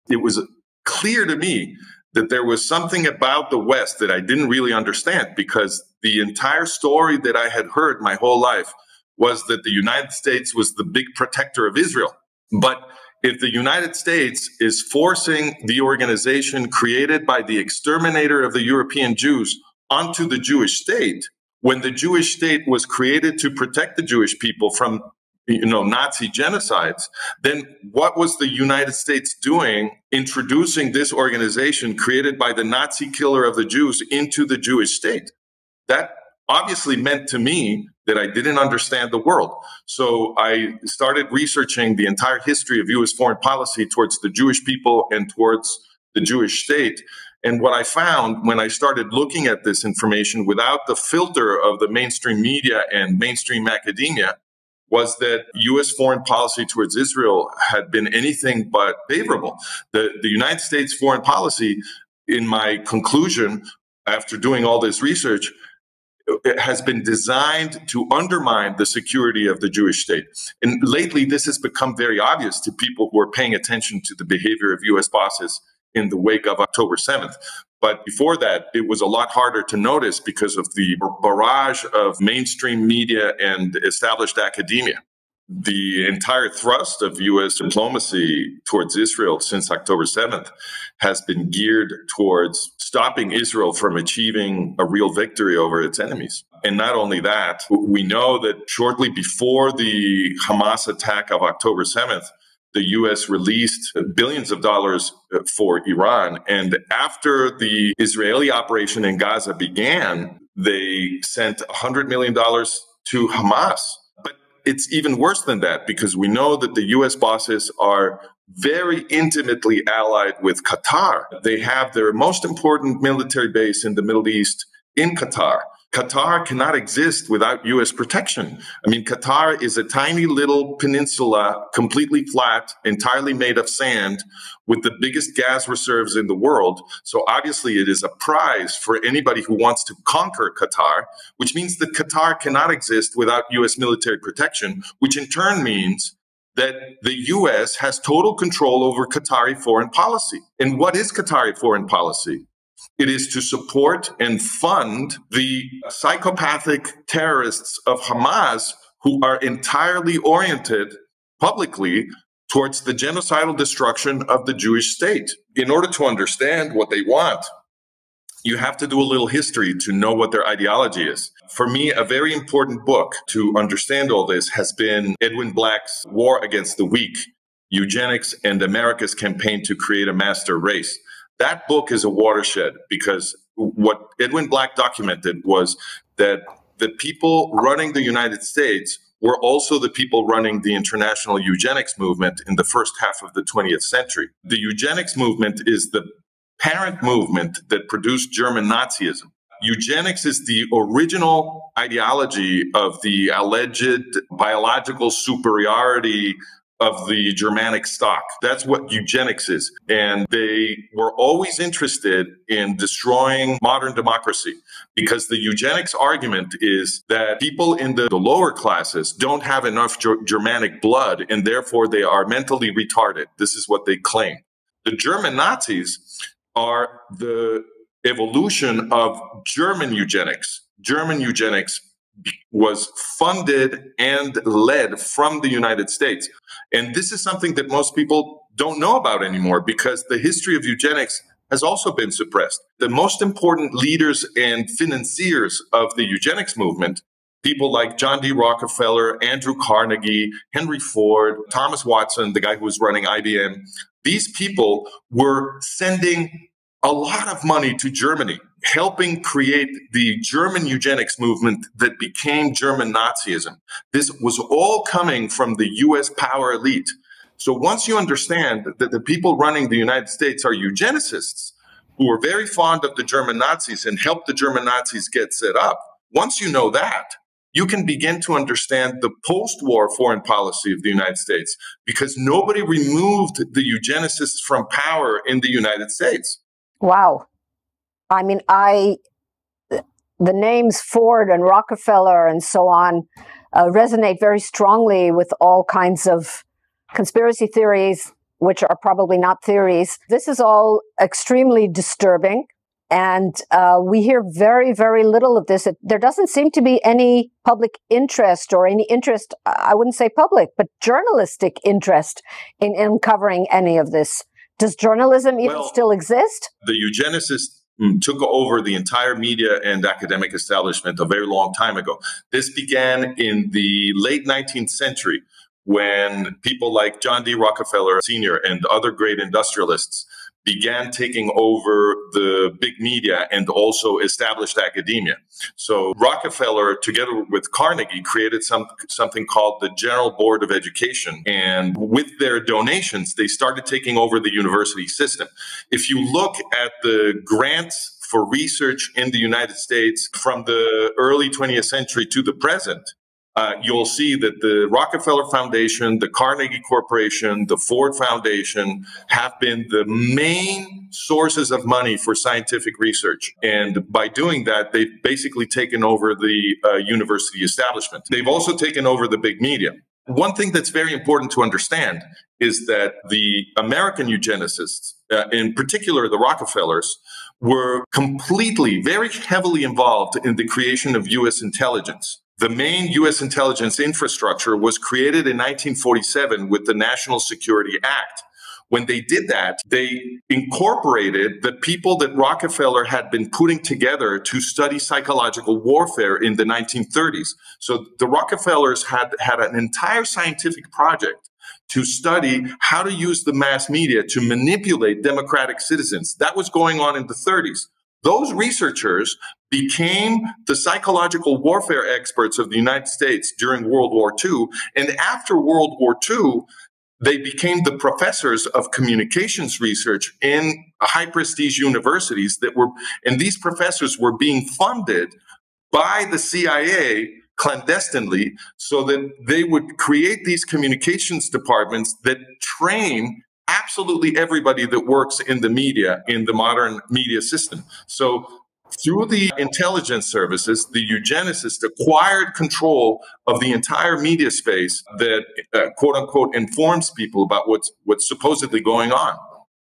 it was clear to me that there was something about the West that I didn't really understand, because the entire story that I had heard my whole life was that the United States was the big protector of Israel. But if the United States is forcing the organization created by the exterminator of the European Jews onto the Jewish state, when the Jewish state was created to protect the Jewish people from Nazi genocides, then what was the United States doing introducing this organization created by the Nazi killer of the Jews into the Jewish state? That obviously meant to me that I didn't understand the world. So I started researching the entire history of U.S. foreign policy towards the Jewish people and towards the Jewish state. And what I found when I started looking at this information without the filter of the mainstream media and mainstream academia was that U.S. foreign policy towards Israel had been anything but favorable. The United States foreign policy, in my conclusion, after doing all this research, it has been designed to undermine the security of the Jewish state. And lately, this has become very obvious to people who are paying attention to the behavior of U.S. bosses in the wake of October 7th. But before that, it was a lot harder to notice because of the barrage of mainstream media and established academia. The entire thrust of U.S. diplomacy towards Israel since October 7th has been geared towards stopping Israel from achieving a real victory over its enemies. And not only that, we know that shortly before the Hamas attack of October 7th, the U.S. released billions of dollars for Iran. And after the Israeli operation in Gaza began, they sent $100 million to Hamas. But it's even worse than that, because we know that the U.S. bosses are very intimately allied with Qatar. They have their most important military base in the Middle East in Qatar. Qatar cannot exist without U.S. protection. I mean, Qatar is a tiny little peninsula, completely flat, entirely made of sand, with the biggest gas reserves in the world. So obviously it is a prize for anybody who wants to conquer Qatar, which means that Qatar cannot exist without U.S. military protection, which in turn means that the U.S. has total control over Qatari foreign policy. And what is Qatari foreign policy? It is to support and fund the psychopathic terrorists of Hamas who are entirely oriented publicly towards the genocidal destruction of the Jewish state. In order to understand what they want, you have to do a little history to know what their ideology is. For me, a very important book to understand all this has been Edwin Black's War Against the Weak, Eugenics and America's Campaign to Create a Master Race. That book is a watershed, because what Edwin Black documented was that the people running the United States were also the people running the international eugenics movement in the first half of the 20th century. The eugenics movement is the parent movement that produced German Nazism. Eugenics is the original ideology of the alleged biological superiority of the Germanic stock. That's what eugenics is. And they were always interested in destroying modern democracy, because the eugenics argument is that people in the lower classes don't have enough Germanic blood, and therefore they are mentally retarded. This is what they claim. The German Nazis are the evolution of German eugenics. German eugenics was funded and led from the United States. And this is something that most people don't know about anymore, because the history of eugenics has also been suppressed. The most important leaders and financiers of the eugenics movement, people like John D. Rockefeller, Andrew Carnegie, Henry Ford, Thomas Watson, the guy who was running IBM, these people were sending a lot of money to Germany, helping create the German eugenics movement that became German Nazism. This was all coming from the U.S. power elite. So once you understand that the people running the United States are eugenicists who are very fond of the German Nazis and helped the German Nazis get set up, once you know that, you can begin to understand the post-war foreign policy of the United States, because nobody removed the eugenicists from power in the United States. Wow. I mean, the names Ford and Rockefeller and so on resonate very strongly with all kinds of conspiracy theories which are probably not theories. This is all extremely disturbing. And we hear very, very little of this. There doesn't seem to be any public interest or any interest, I wouldn't say public, but journalistic interest in uncovering any of this. Does journalism even still exist? The eugenicists took over the entire media and academic establishment a very long time ago. This began in the late 19th century when people like John D. Rockefeller Sr. and other great industrialists began taking over the big media and also established academia. So Rockefeller, together with Carnegie, created something called the General Board of Education. And with their donations, they started taking over the university system. If you look at the grants for research in the United States from the early 20th century to the present, you'll see that the Rockefeller Foundation, the Carnegie Corporation, the Ford Foundation have been the main sources of money for scientific research. And by doing that, they've basically taken over the university establishment. They've also taken over the big media. One thing that's very important to understand is that the American eugenicists, in particular the Rockefellers, were completely, very heavily involved in the creation of U.S. intelligence. The main U.S. intelligence infrastructure was created in 1947 with the National Security Act. When they did that, they incorporated the people that Rockefeller had been putting together to study psychological warfare in the 1930s. So the Rockefellers had an entire scientific project to study how to use the mass media to manipulate democratic citizens. That was going on in the 30s. Those researchers became the psychological warfare experts of the United States during World War II. And after World War II, they became the professors of communications research in high prestige universities and these professors were being funded by the CIA clandestinely so that they would create these communications departments that train absolutely everybody that works in the media, in the modern media system. So through the intelligence services, the eugenicists acquired control of the entire media space that, quote unquote, informs people about what's supposedly going on.